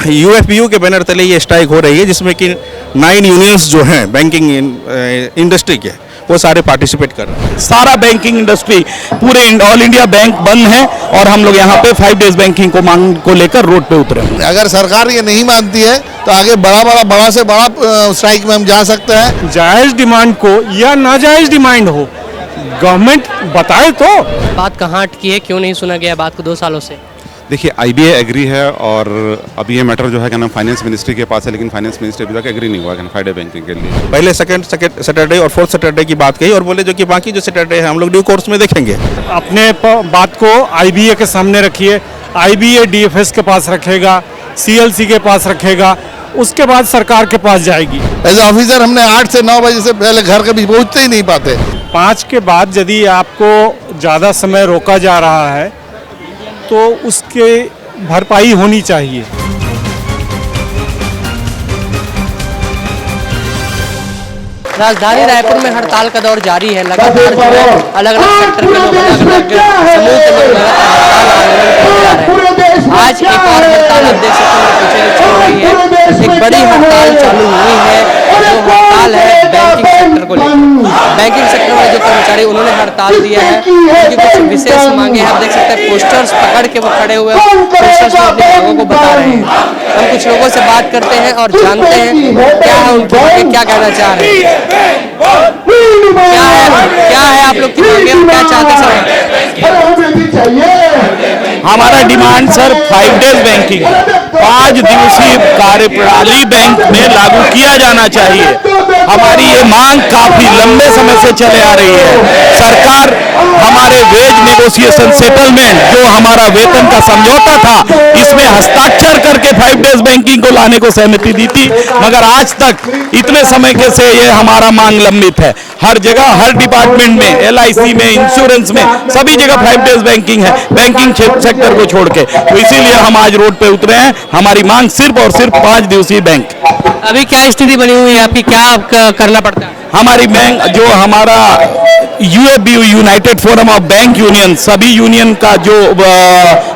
UFBU के banner तले ये स्ट्राइक हो रही है, जिसमें कि 9 यूनियंस जो हैं बैंकिंग इंडस्ट्री के, वो सारे पार्टिसिपेट कर रहे हैं। सारा बैंकिंग इंडस्ट्री पूरे ऑल इंडिया बैंक बंद है और हम लोग यहाँ पे 5 डेज बैंकिंग को मांग को लेकर रोड पे उतरे हैं। अगर सरकार ये नहीं मानती है तो आगे बड़ा से बड़ा स्ट्राइक में हम जा सकते हैं। जायज़ डिमांड को या नाजायज़ डिमांड हो, गवर्नमेंट बताए तो। बात कहाँ अटकी है, क्यों नहीं सुना गया बात को 2 सालों से? देखिए, आईबीए एग्री है और अभी ये मैटर जो है क्या नाम फाइनेंस मिनिस्ट्री के पास है, लेकिन फाइनेंस मिनिस्ट्री अभी तक एग्री नहीं हुआ 5 डे बैंकिंग के लिए। पहले सेकंड सैटरडे और 4th सैटरडे की बात कही और बोले जो कि बाकी जो सैटरडे है हम लोग ड्यू कोर्स में देखेंगे। अपने बात को आईबीए के सामने रखिए, आईबीए डीएफएस के पास रखेगा, सीएलसी के पास रखेगा, उसके बाद सरकार के पास जाएगी। एज ऑफिसर हमने 8 से 9 बजे से पहले घर कभी पहुंचते ही नहीं पाते। 5 के बाद यदि आपको ज़्यादा समय रोका जा रहा है तो उसके भरपाई होनी चाहिए। राजधानी रायपुर में हड़ताल का दौर जारी है। लगातार जो है अलग अलग सेक्टर के लोग, अलग अलग समूह के लोग लगातार आज एक और हड़ताल आप देख सकते हैं पीछे चल रही है। एक बड़ी हड़ताल चालू हुई है, जो हड़ताल है बैंकिंग सेक्टर को लेकर। बैंकिंग सेक्टर में जो कर्मचारी उन्होंने हड़ताल दिया है, उनकी कुछ विशेष मांगे हैं। आप देख सकते हैं पोस्टर्स पकड़ के वो खड़े हुए पोस्टर्स में अपनी मांगों को बता रहे हैं। हम कुछ लोगों से बात करते हैं और जानते हैं क्या है उनकी मांगे, क्या कहना चाह रहे हैं। क्या है आप लोग की मांगे, क्या चाहते सर? हमारा डिमांड सर 5 डेज बैंकिंग 5 दिवसीय कार्यप्रणाली बैंक में लागू किया जाना चाहिए। हमारी ये मांग काफी लंबे समय से चले आ रही है। सरकार हमारे वेज नेगोशिएशन सेटलमेंट, जो हमारा वेतन का समझौता था, इसमें हस्ताक्षर करके 5 डेज बैंकिंग को लाने को सहमति दी थी, मगर आज तक इतने समय के से ये हमारा मांग लंबित है। हर जगह, हर डिपार्टमेंट में, एलआईसी में, इंश्योरेंस में, सभी जगह 5 डेज बैंकिंग है, बैंकिंग सेक्टर को छोड़ के। तो इसीलिए हम आज रोड पे उतरे हैं। हमारी मांग सिर्फ और सिर्फ 5 दिवसीय बैंक। अभी क्या स्थिति बनी हुई है आपकी, क्या करना पड़ता है? हमारी बैंक जो हमारा UFBU United forum of bank union, सभी यूनियन का जो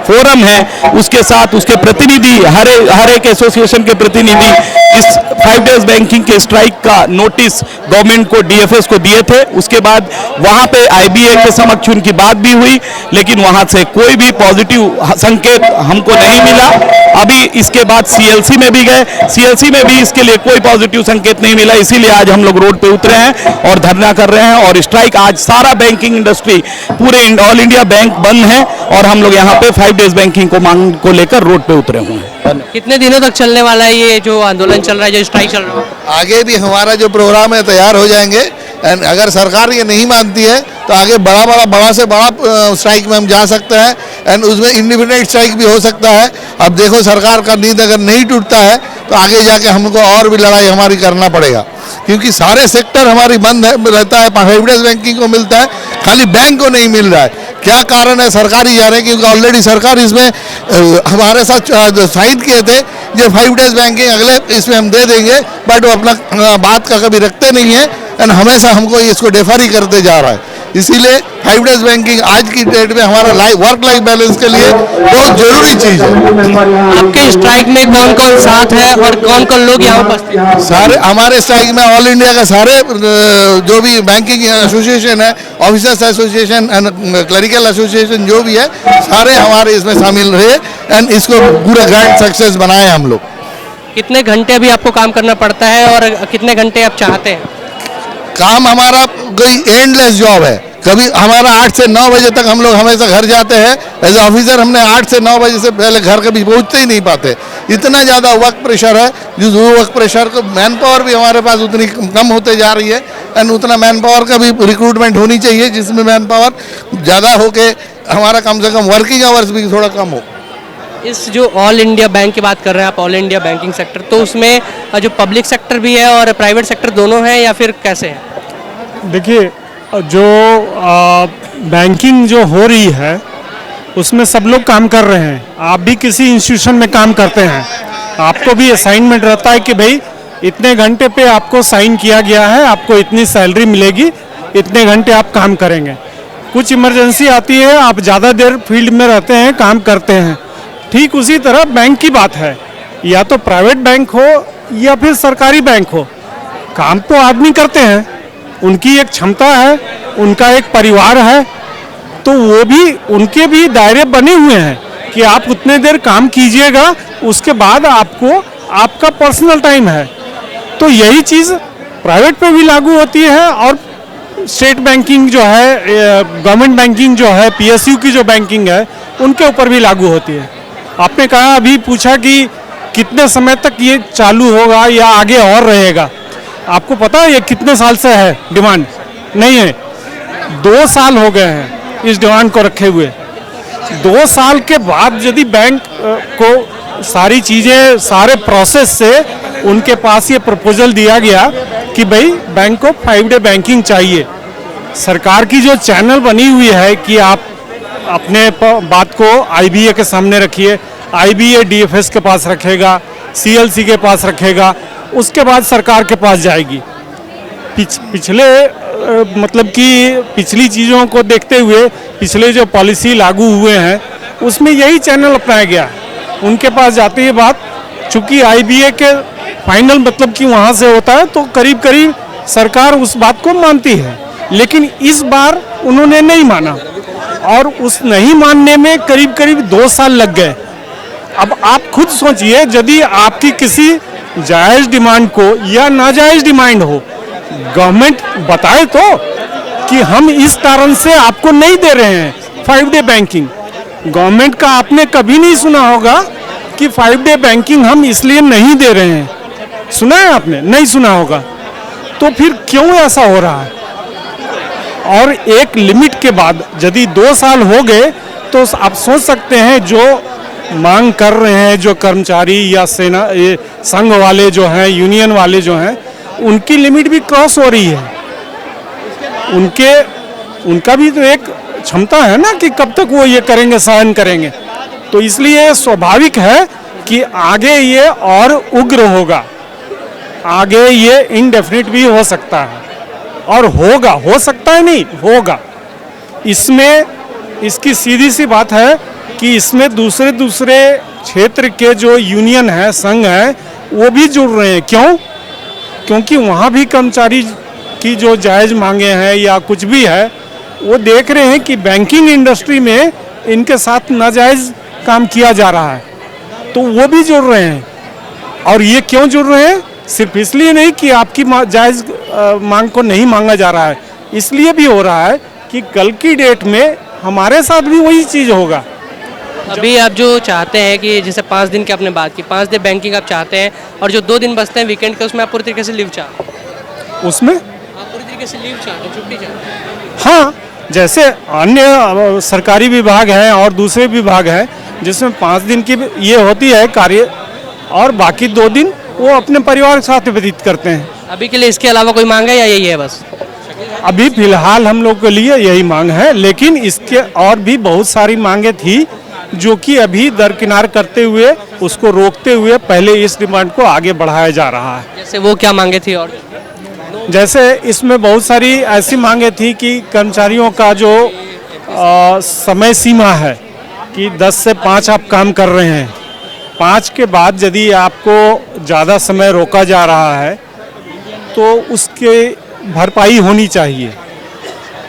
फोरम है, उसके साथ उसके प्रतिनिधि, हर एक एसोसिएशन के प्रतिनिधि इस 5 डेज बैंकिंग के स्ट्राइक का नोटिस गवर्नमेंट को, डीएफएस को दिए थे। उसके बाद वहां पे आईबीए के समक्ष उनकी बात भी हुई, लेकिन वहां से कोई भी पॉजिटिव संकेत हमको नहीं मिला। अभी इसके बाद सीएलसी में भी गए, सीएलसी में भी इसके लिए कोई पॉजिटिव संकेत नहीं मिला। इसीलिए आज हम लोग रोड पे उतरे हैं और धरना कर रहे हैं और स्ट्राइक। आज सारा बैंकिंग इंडस्ट्री पूरे ऑल इंडिया बैंक बंद है और हम लोग यहाँ पे 5 डेज बैंकिंग को मांग को लेकर रोड पे उतरे हुए हैं। कितने दिनों तक चलने वाला है ये जो आंदोलन चल रहा है, जो स्ट्राइक चल रहा है? आगे भी हमारा जो प्रोग्राम है तैयार हो जाएंगे। एंड अगर सरकार ये नहीं मानती है तो आगे बड़ा से बड़ा स्ट्राइक में हम जा सकते हैं। एंड उसमें इंडिपेंडेंट स्ट्राइक भी हो सकता है। अब देखो, सरकार का नींद अगर नहीं टूटता है तो आगे जाके हमको और भी लड़ाई हमारी करना पड़ेगा, क्योंकि सारे सेक्टर हमारी बंद है, रहता है। 5 डेज बैंकिंग को मिलता है, खाली बैंक को नहीं मिल रहा है। क्या कारण है, सरकार ही जाने, क्योंकि ऑलरेडी सरकार इसमें हमारे साथ साइन किए थे जो 5 डेज बैंकिंग अगले इसमें हम दे देंगे, बट वो अपना बात का कभी रखते नहीं है एंड हमेशा हमको इसको डेफर ही करते जा रहा है। इसीलिए 5 डेज बैंकिंग आज की डेट में हमारा वर्क लाइफ बैलेंस के लिए बहुत जरूरी चीज है। आपके स्ट्राइक में कौन कौन साथ है और कौन कौन लोग यहाँ उपस्थित हैं? सारे हमारे स्ट्राइक में ऑल इंडिया का सारे जो भी बैंकिंग एसोसिएशन है, officers association and clerical association जो भी है, सारे हमारे इसमें शामिल रहे एंड इसको पूरा ग्रैंड सक्सेस बनाए हम लोग। कितने घंटे अभी आपको काम करना पड़ता है और कितने घंटे आप चाहते हैं? काम हमारा कोई एंडलेस जॉब है। कभी हमारा 8 से 9 बजे तक हम लोग हमेशा घर जाते हैं। एज ऑफिसर हमने 8 से 9 बजे से पहले घर कभी पहुंचते ही नहीं पाते। इतना ज़्यादा वर्क प्रेशर है, जिस वर्क प्रेशर को मैन पावर भी हमारे पास उतनी कम होते जा रही है एंड उतना मैन पावर का भी रिक्रूटमेंट होनी चाहिए, जिसमें मैन पावर ज़्यादा हो के हमारा कम से कम वर्किंग आवर्स भी थोड़ा कम हो। इस जो ऑल इंडिया बैंक की बात कर रहे हैं आप, ऑल इंडिया बैंकिंग सेक्टर, तो उसमें जो पब्लिक सेक्टर भी है और प्राइवेट सेक्टर दोनों है या फिर कैसे है? देखिए, जो बैंकिंग जो हो रही है उसमें सब लोग काम कर रहे हैं। आप भी किसी इंस्टीट्यूशन में काम करते हैं, आपको भी असाइनमेंट रहता है कि भाई इतने घंटे पे आपको साइन किया गया है, आपको इतनी सैलरी मिलेगी, इतने घंटे आप काम करेंगे। कुछ इमरजेंसी आती है, आप ज़्यादा देर फील्ड में रहते हैं, काम करते हैं। ठीक उसी तरह बैंक की बात है या तो प्राइवेट बैंक हो या फिर सरकारी बैंक हो, काम तो आदमी करते हैं, उनकी एक क्षमता है, उनका एक परिवार है, तो वो भी उनके भी दायरे बने हुए हैं कि आप उतने देर काम कीजिएगा, उसके बाद आपको आपका पर्सनल टाइम है। तो यही चीज़ प्राइवेट पे भी लागू होती है और स्टेट बैंकिंग जो है, गवर्नमेंट बैंकिंग जो है, पीएसयू की जो बैंकिंग है, उनके ऊपर भी लागू होती है। आपने कहा, अभी पूछा कि कितने समय तक ये चालू होगा या आगे और रहेगा। आपको पता है ये कितने साल से है डिमांड? नहीं है, 2 साल हो गए हैं इस डिमांड को रखे हुए। 2 साल के बाद यदि बैंक को सारी चीज़ें, सारे प्रोसेस से उनके पास ये प्रपोजल दिया गया कि भाई बैंक को 5 डे बैंकिंग चाहिए, सरकार की जो चैनल बनी हुई है कि आप अपने बात को आईबीए के सामने रखिए, आईबीए डीएफएस के पास रखेगा, सीएलसी के पास रखेगा, उसके बाद सरकार के पास जाएगी। पिछले मतलब कि पिछली चीज़ों को देखते हुए पिछले जो पॉलिसी लागू हुए हैं उसमें यही चैनल अपनाया गया। उनके पास जाती है बात, चूँकि आईबीए के फाइनल मतलब कि वहाँ से होता है तो करीब करीब सरकार उस बात को मानती है, लेकिन इस बार उन्होंने नहीं माना और उस नहीं मानने में करीब करीब 2 साल लग गए। अब आप खुद सोचिए, यदि आपकी किसी जायज़ डिमांड को या नाजायज़ डिमांड हो, गवर्नमेंट बताए तो कि हम इस कारण से आपको नहीं दे रहे हैं 5 डे बैंकिंग। गवर्नमेंट का आपने कभी नहीं सुना होगा कि 5 डे बैंकिंग हम इसलिए नहीं दे रहे हैं, सुना है आपने? नहीं सुना होगा। तो फिर क्यों ऐसा हो रहा है? और एक लिमिट के बाद यदि 2 साल हो गए तो आप सोच सकते हैं जो मांग कर रहे हैं, जो कर्मचारी या सेना, ये संघ वाले जो हैं, यूनियन वाले जो हैं, उनकी लिमिट भी क्रॉस हो रही है। उनका भी तो एक क्षमता है ना कि कब तक वो ये करेंगे, सहन करेंगे। तो इसलिए स्वाभाविक है कि आगे ये और उग्र होगा, आगे ये इनडेफिनिट भी हो सकता है और होगा, हो सकता है नहीं, होगा। इसमें इसकी सीधी सी बात है कि इसमें दूसरे क्षेत्र के जो यूनियन है, संघ है, वो भी जुड़ रहे हैं। क्यों? क्योंकि वहाँ भी कर्मचारी की जो जायज़ मांगे हैं या कुछ भी है, वो देख रहे हैं कि बैंकिंग इंडस्ट्री में इनके साथ नाजायज़ काम किया जा रहा है, तो वो भी जुड़ रहे हैं। और ये क्यों जुड़ रहे हैं? सिर्फ इसलिए नहीं कि आपकी जायज़ मांग को नहीं मांगा जा रहा है, इसलिए भी हो रहा है कि कल की डेट में हमारे साथ भी वही चीज़ होगा। अभी आप जो चाहते हैं कि जैसे 5 दिन की आपने बात की, 5 डे बैंकिंग आप चाहते हैं, और जो 2 दिन बचते हैं वीकेंड के, उसमें आप पूरी तरीके से लीव चाहते हैं? उसमें आप पूरी तरीके से लीव चाहते हैं, छुट्टी चाहते हैं? हाँ, जैसे अन्य सरकारी विभाग हैं और दूसरे विभाग हैं जिसमें 5 दिन की ये होती है कार्य, और बाकी 2 दिन वो अपने परिवार के साथ व्यतीत करते हैं। अभी के लिए इसके अलावा कोई मांग है या यही है बस? अभी फिलहाल हम लोग के लिए यही मांग है, लेकिन इसके और भी बहुत सारी मांगे थी जो कि अभी दरकिनार करते हुए, उसको रोकते हुए पहले इस डिमांड को आगे बढ़ाया जा रहा है। जैसे वो क्या मांगे थी? और जैसे इसमें बहुत सारी ऐसी मांगे थी कि कर्मचारियों का जो समय सीमा है कि 10 से 5 आप काम कर रहे हैं, 5 के बाद यदि आपको ज़्यादा समय रोका जा रहा है तो उसके भरपाई होनी चाहिए।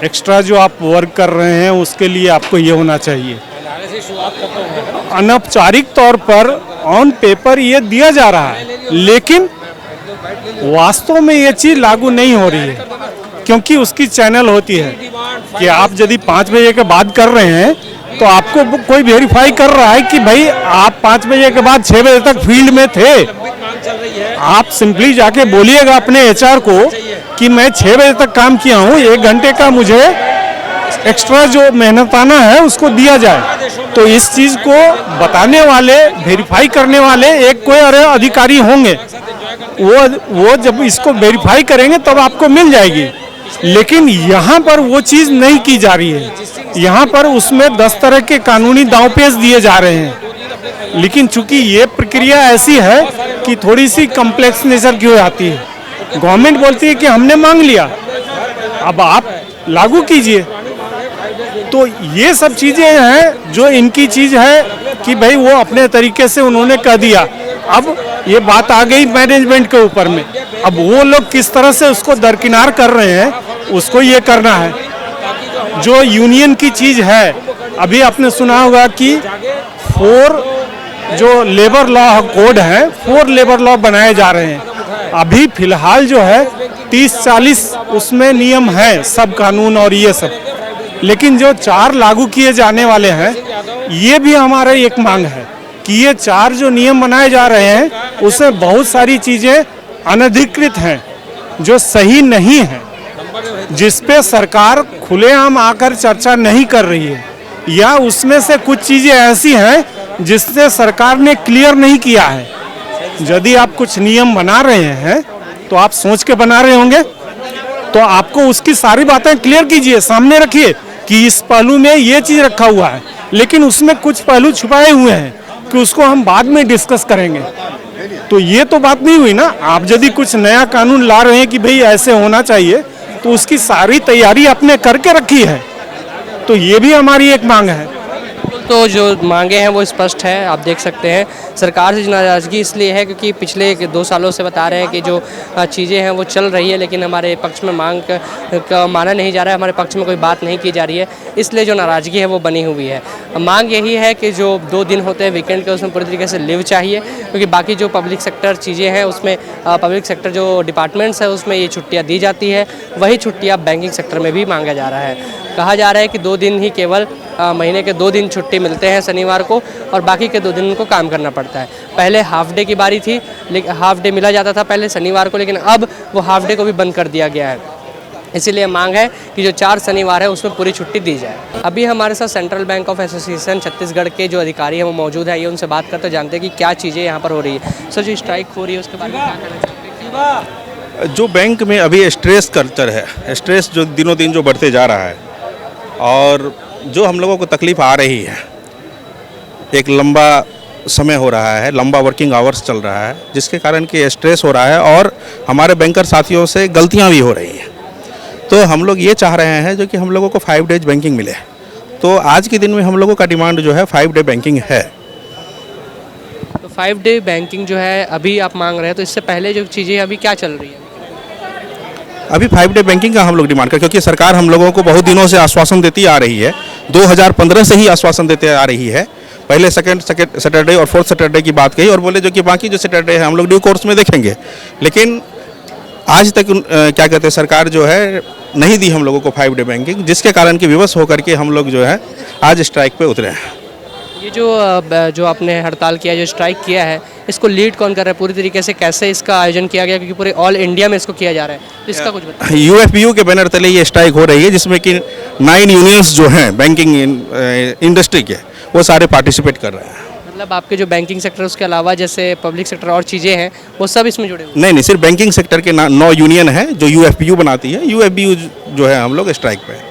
एक्स्ट्रा जो आप वर्क कर रहे हैं उसके लिए आपको ये होना चाहिए। अनौपचारिक तौर पर ऑन पेपर ये दिया जा रहा है, लेकिन वास्तव में ये चीज़ लागू नहीं हो रही है, क्योंकि उसकी चैनल होती है कि आप यदि 5 बजे के बाद कर रहे हैं तो आपको कोई वेरीफाई कर रहा है कि भाई आप 5 बजे के बाद 6 बजे तक फील्ड में थे। आप सिंपली जाके बोलिएगा अपने एचआर को कि मैं 6 बजे तक काम किया हूँ, 1 घंटे का मुझे एक्स्ट्रा जो मेहनताना है उसको दिया जाए। तो इस चीज़ को बताने वाले, वेरीफाई करने वाले एक कोई अधिकारी होंगे, वो जब इसको वेरीफाई करेंगे तब आपको मिल जाएगी। लेकिन यहाँ पर वो चीज़ नहीं की जा रही है, यहाँ पर उसमें 10 तरह के कानूनी दांवपेच दिए जा रहे हैं। लेकिन चूंकि ये प्रक्रिया ऐसी है कि थोड़ी सी कम्प्लेक्स नेचर की हो जाती है। गवर्नमेंट बोलती है कि हमने मांग लिया, अब आप लागू कीजिए। तो ये सब चीज़ें हैं जो इनकी चीज़ है कि भाई वो अपने तरीके से उन्होंने कह दिया अब ये बात आ गई मैनेजमेंट के ऊपर में, अब वो लोग किस तरह से उसको दरकिनार कर रहे हैं, उसको ये करना है। जो यूनियन की चीज है, अभी आपने सुना होगा कि 4 जो लेबर लॉ कोड है, 4 लेबर लॉ बनाए जा रहे हैं। अभी फिलहाल जो है 30-40 उसमें नियम है, सब कानून और ये सब, लेकिन जो 4 लागू किए जाने वाले हैं, ये भी हमारा एक मांग है कि ये 4 जो नियम बनाए जा रहे हैं उसमें बहुत सारी चीजें अनधिकृत हैं, जो सही नहीं है, जिस पे सरकार खुलेआम आकर चर्चा नहीं कर रही है, या उसमें से कुछ चीजें ऐसी हैं जिससे सरकार ने क्लियर नहीं किया है। यदि आप कुछ नियम बना रहे हैं तो आप सोच के बना रहे होंगे, तो आपको उसकी सारी बातें क्लियर कीजिए, सामने रखिए कि इस पहलू में ये चीज रखा हुआ है, लेकिन उसमें कुछ पहलू छुपाए हुए हैं कि उसको हम बाद में डिस्कस करेंगे। तो ये तो बात नहीं हुई ना। आप यदि कुछ नया कानून ला रहे हैं कि भाई ऐसे होना चाहिए, तो उसकी सारी तैयारी आपने करके रखी है। तो ये भी हमारी एक मांग है। तो जो मांगे हैं वो स्पष्ट है, आप देख सकते हैं। सरकार से नाराज़गी इसलिए है क्योंकि पिछले 2 सालों से बता रहे हैं कि जो चीज़ें हैं वो चल रही है, लेकिन हमारे पक्ष में मांग का माना नहीं जा रहा है, हमारे पक्ष में कोई बात नहीं की जा रही है, इसलिए जो नाराज़गी है वो बनी हुई है। मांग यही है कि जो 2 दिन होते हैं वीकेंड के, उसमें पूरी तरीके से लीव चाहिए, क्योंकि बाकी जो पब्लिक सेक्टर चीज़ें हैं उसमें पब्लिक सेक्टर जो डिपार्टमेंट्स है उसमें ये छुट्टियाँ दी जाती है, वही छुट्टियाँ बैंकिंग सेक्टर में भी मांगा जा रहा है। कहा जा रहा है कि 2 दिन ही केवल महीने के 2 दिन छुट्टी मिलते हैं शनिवार को, और बाकी के 2 दिन उनको काम करना पड़ता है। पहले हाफ डे की बारी थी, लेकिन हाफ डे मिला जाता था पहले शनिवार को, लेकिन अब वो हाफ डे को भी बंद कर दिया गया है। इसीलिए मांग है कि जो 4 शनिवार है उसमें पूरी छुट्टी दी जाए। अभी हमारे साथ central bank of association Chhattisgarh के जो अधिकारी हैं वो मौजूद है, ये उनसे बात करते जानते हैं कि क्या चीज़ें यहाँ पर हो रही है। सर, जो स्ट्राइक हो रही है उसके बारे में क्या कहना चाहते हैं? जो बैंक में अभी स्ट्रेस कल्चर है, स्ट्रेस जो दिनों दिन जो बढ़ते जा रहा है, और जो हम लोगों को तकलीफ आ रही है, एक लंबा समय हो रहा है, लंबा वर्किंग आवर्स चल रहा है, जिसके कारण कि स्ट्रेस हो रहा है और हमारे बैंकर साथियों से गलतियां भी हो रही हैं। तो हम लोग ये चाह रहे हैं जो कि हम लोगों को 5 डेज बैंकिंग मिले। तो आज के दिन में हम लोगों का डिमांड जो है 5 डे बैंकिंग है। तो 5 डे बैंकिंग जो है अभी आप मांग रहे हैं, तो इससे पहले जो चीज़ें अभी क्या चल रही है? अभी 5 डे बैंकिंग का हम लोग डिमांड करें, क्योंकि सरकार हम लोगों को बहुत दिनों से आश्वासन देती आ रही है, 2015 से ही आश्वासन देते आ रही है। पहले सेकंड सैटरडे और 4th सैटरडे की बात कही और बोले जो कि बाकी जो सैटरडे है हम लोग ड्यू कोर्स में देखेंगे, लेकिन आज तक क्या कहते हैं सरकार जो है नहीं दी हम लोगों को 5 डे बैंकिंग, जिसके कारण कि विवश होकर के हम लोग जो है आज स्ट्राइक पे उतरे हैं। ये जो आपने हड़ताल किया, जो स्ट्राइक किया है, इसको लीड कौन कर रहा है पूरी तरीके से? कैसे इसका आयोजन किया गया, क्योंकि पूरे ऑल इंडिया में इसको किया जा रहा है, तो इसका कुछ बताइए। UFBU के बैनर तले ये स्ट्राइक हो रही है, जिसमें कि 9 यूनियंस जो हैं बैंकिंग इंडस्ट्री के, वो सारे पार्टिसिपेट कर रहे हैं। मतलब आपके जो बैंकिंग सेक्टर उसके अलावा जैसे पब्लिक सेक्टर और चीज़ें हैं वो सब इसमें जुड़े हुए? नहीं, सिर्फ बैंकिंग सेक्टर के 9 यूनियन है जो UFBU बनाती है। UFBU जो है हम लोग स्ट्राइक पे है।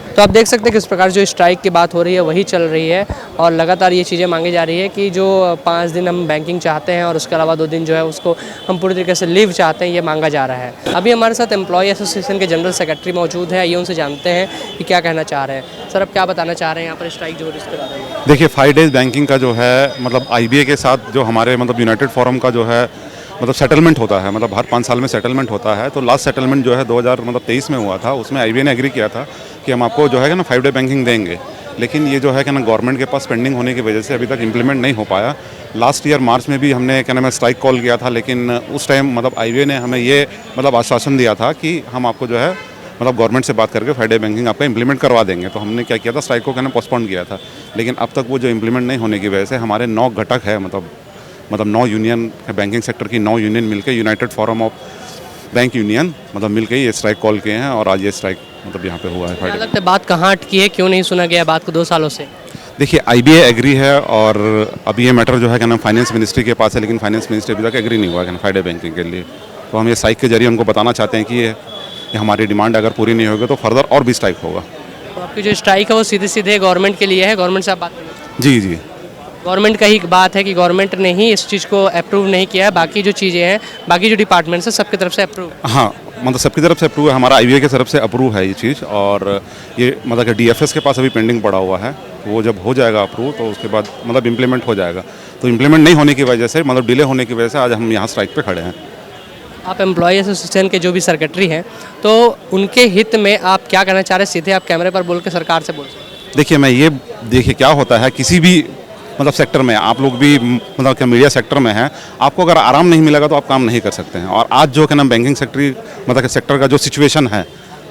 तो आप देख सकते हैं किस प्रकार जो स्ट्राइक की बात हो रही है वही चल रही है, और लगातार ये चीज़ें मांगी जा रही है कि जो 5 दिन हम बैंकिंग चाहते हैं और उसके अलावा 2 दिन जो है उसको हम पूरी तरीके से लीव चाहते हैं, ये मांगा जा रहा है। अभी हमारे साथ एम्प्लॉय एसोसिएशन के जनरल सेक्रेटरी मौजूद है, ये उनसे जानते हैं कि क्या कहना चाह रहे हैं। सर, अब क्या बताना चाह रहे हैं यहाँ पर स्ट्राइक जो हो रही है इसके बारे में? देखिए, 5 डेज बैंकिंग का जो है मतलब IBA के साथ जो हमारे मतलब यूनाइटेड फोरम का जो है मतलब सेटलमेंट होता है, मतलब हर 5 साल में सेटलमेंट होता है। तो लास्ट सेटलमेंट जो है 2023 में हुआ था, उसमें IBA ने एग्री किया था कि हम आपको जो है ना 5 डे बैंकिंग देंगे, लेकिन ये जो है कि ना गवर्नमेंट के पास पेंडिंग होने की वजह से अभी तक इम्प्लीमेंट नहीं हो पाया। लास्ट ईयर मार्च में भी हमने क्या नाम है स्ट्राइक कॉल किया था, लेकिन उस टाइम मतलब IBA ने हमें ये मतलब आश्वासन दिया था कि हम आपको जो है मतलब गवर्नमेंट से बात करके 5 डे बैंकिंग आपका इंप्लीमेंट करवा देंगे। तो हमने क्या किया था, स्ट्राइक को कहना पोस्टपोन किया था, लेकिन अब तक वो जो इम्प्लीमेंट नहीं होने की वजह से हमारे 9 घटक है, मतलब 9 यूनियन बैंकिंग सेक्टर की 9 यूनियन मिलकर United forum of bank union मतलब मिलकर ये स्ट्राइक कॉल किए हैं, और आज ये स्ट्राइक मतलब यहाँ पे हुआ है। क्या लगता है बात कहाँ अटकी है, क्यों नहीं सुना गया बात को 2 सालों से? देखिए, IBA एग्री है, और अभी ये मैटर जो है क्या नाम फाइनेंस मिनिस्ट्री के पास है, लेकिन फाइनेंस मिनिस्ट्री अभी तक एग्री नहीं हुआ है 5 डे बैंकिंग के लिए। तो हम ये स्ट्राइक के जरिए उनको बताना चाहते हैं कि ये हमारी डिमांड अगर पूरी नहीं होगी तो फर्दर और भी स्ट्राइक होगा। तो आपकी जो स्ट्राइक है वो सीधे सीधे गवर्नमेंट के लिए है, गवर्नमेंट से आप बात करें? जी जी, गवर्नमेंट का ही बात है कि गवर्नमेंट ने ही इस चीज़ को अप्रूव नहीं किया है, बाकी जो चीज़ें हैं, बाकी जो डिपार्टमेंट्स हैं सबकी तरफ से अप्रूव? हाँ, मतलब सबकी तरफ से अप्रूव है, हमारा IBA की तरफ से अप्रूव है ये चीज़, और ये मतलब कि DFS के पास अभी पेंडिंग पड़ा हुआ है। वो जब हो जाएगा अप्रूव तो उसके बाद मतलब इम्प्लीमेंट हो जाएगा। तो इम्प्लीमेंट नहीं होने की वजह से मतलब डिले होने की वजह से आज हम यहाँ स्ट्राइक पे खड़े हैं। आप एम्प्लॉय एसोसिएशन के जो भी सेक्रेटरी हैं, तो उनके हित में आप क्या कहना चाह रहे हैं? सीधे आप कैमरे पर बोल के सरकार से बोल सकते हैं। देखिए क्या होता है किसी भी मतलब सेक्टर में, आप लोग भी मतलब क्या मीडिया सेक्टर में हैं, आपको अगर आराम नहीं मिलेगा तो आप काम नहीं कर सकते हैं। और आज जो क्या नाम बैंकिंग सेक्टर का जो सिचुएशन है,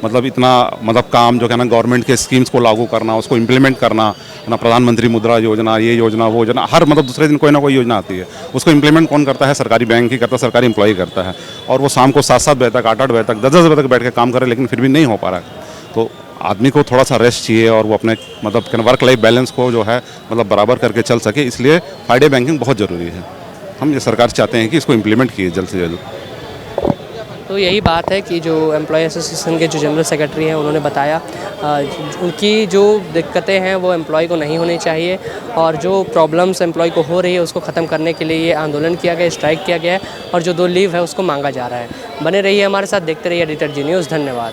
मतलब इतना मतलब काम जो क्या ना गवर्नमेंट के स्कीम्स को लागू करना, उसको इम्प्लीमेंट करना ना, प्रधानमंत्री मुद्रा योजना, ये योजना वो योजना, हर मतलब दूसरे दिन कोई ना कोई योजना आती है, उसको इम्प्लीमेंट कौन करता है? सरकारी बैंक ही करता है, सरकारी एम्प्लॉय करता है। और वो शाम को 7-7 बजे तक, 8-8 बजे तक, 10-10 बजे तक बैठ के काम करे, लेकिन फिर भी नहीं हो पा रहा है। तो आदमी को थोड़ा सा रेस्ट चाहिए और वो अपने मतलब वर्क लाइफ बैलेंस को जो है मतलब बराबर करके चल सके, इसलिए फ्राइडे बैंकिंग बहुत ज़रूरी है। हम ये सरकार चाहते हैं कि इसको इम्प्लीमेंट किए जल्द से जल्द। तो यही बात है कि जो एम्प्लॉय एसोसिएशन के जो जनरल सेक्रेटरी हैं, उन्होंने बताया उनकी जो दिक्कतें हैं वो एम्प्लॉय को नहीं होनी चाहिए, और जो प्रॉब्लम्स एम्प्लॉय को हो रही है उसको ख़त्म करने के लिए ये आंदोलन किया गया, स्ट्राइक किया गया है, और जो 2 लीव है उसको मांगा जा रहा है। बने रहिए हमारे साथ, देखते रहिए एडिटर जी न्यूज़। धन्यवाद।